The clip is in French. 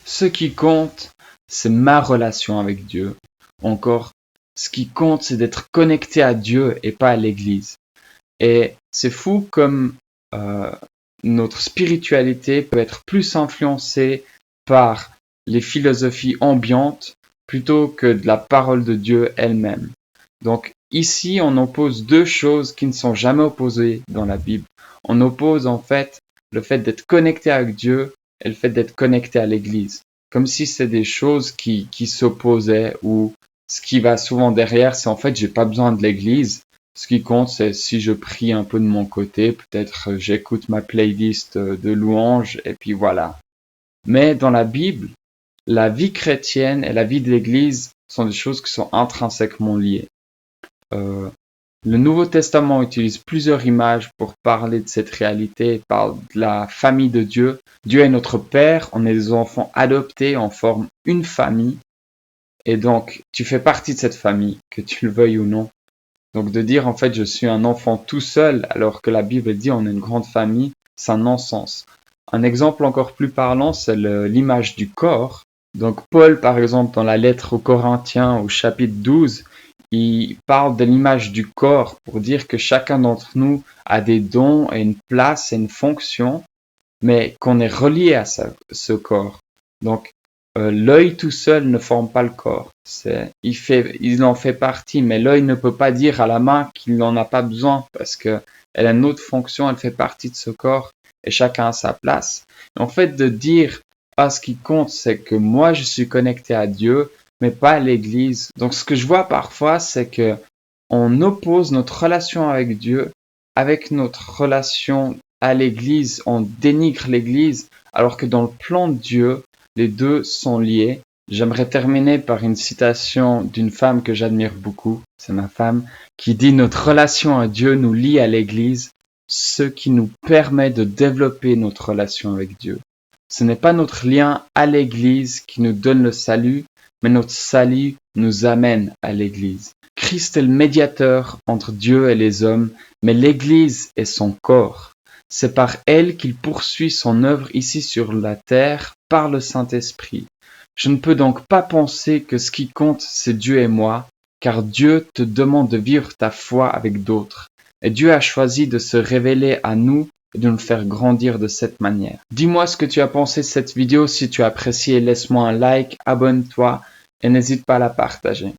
Ce qui compte, c'est ma relation avec Dieu. Encore, ce qui compte, c'est d'être connecté à Dieu et pas à l'Église. Et c'est fou comme notre spiritualité peut être plus influencée par les philosophies ambiantes plutôt que de la parole de Dieu elle-même. Donc ici, on oppose deux choses qui ne sont jamais opposées dans la Bible. On oppose en fait le fait d'être connecté avec Dieu et le fait d'être connecté à l'Église. Comme si c'est des choses qui s'opposaient, ou ce qui va souvent derrière, c'est en fait j'ai pas besoin de l'Église. Ce qui compte, c'est si je prie un peu de mon côté, peut-être j'écoute ma playlist de louanges et puis voilà. Mais dans la Bible, la vie chrétienne et la vie de l'Église sont des choses qui sont intrinsèquement liées. Le Nouveau Testament utilise plusieurs images pour parler de cette réalité. Il parle de la famille de Dieu. Dieu est notre Père, on est des enfants adoptés, on forme une famille. Et donc, tu fais partie de cette famille, que tu le veuilles ou non. Donc de dire en fait je suis un enfant tout seul alors que la Bible dit on est une grande famille, c'est un non-sens. Un exemple encore plus parlant, c'est l'image du corps. Donc Paul par exemple dans la lettre aux Corinthiens au chapitre 12, il parle de l'image du corps pour dire que chacun d'entre nous a des dons et une place et une fonction, mais qu'on est relié à ce corps. Donc l'œil tout seul ne forme pas le corps. Il en fait partie, mais l'œil ne peut pas dire à la main qu'il n'en a pas besoin parce qu'elle a une autre fonction, elle fait partie de ce corps et chacun a sa place. En fait, de dire ce qui compte, c'est que moi je suis connecté à Dieu, mais pas à l'Église. Donc ce que je vois parfois, c'est que on oppose notre relation avec Dieu avec notre relation à l'Église, on dénigre l'Église, alors que dans le plan de Dieu, les deux sont liés. J'aimerais terminer par une citation d'une femme que j'admire beaucoup, c'est ma femme, qui dit « Notre relation à Dieu nous lie à l'Église, ce qui nous permet de développer notre relation avec Dieu. Ce n'est pas notre lien à l'Église qui nous donne le salut, mais notre salut nous amène à l'Église. Christ est le médiateur entre Dieu et les hommes, mais l'Église est son corps. C'est par elle qu'il poursuit son œuvre ici sur la terre par le Saint-Esprit. Je ne peux donc pas penser que ce qui compte, c'est Dieu et moi, car Dieu te demande de vivre ta foi avec d'autres. Et Dieu a choisi de se révéler à nous et de nous faire grandir de cette manière. Dis-moi ce que tu as pensé de cette vidéo. Si tu as apprécié, laisse-moi un like, abonne-toi et n'hésite pas à la partager.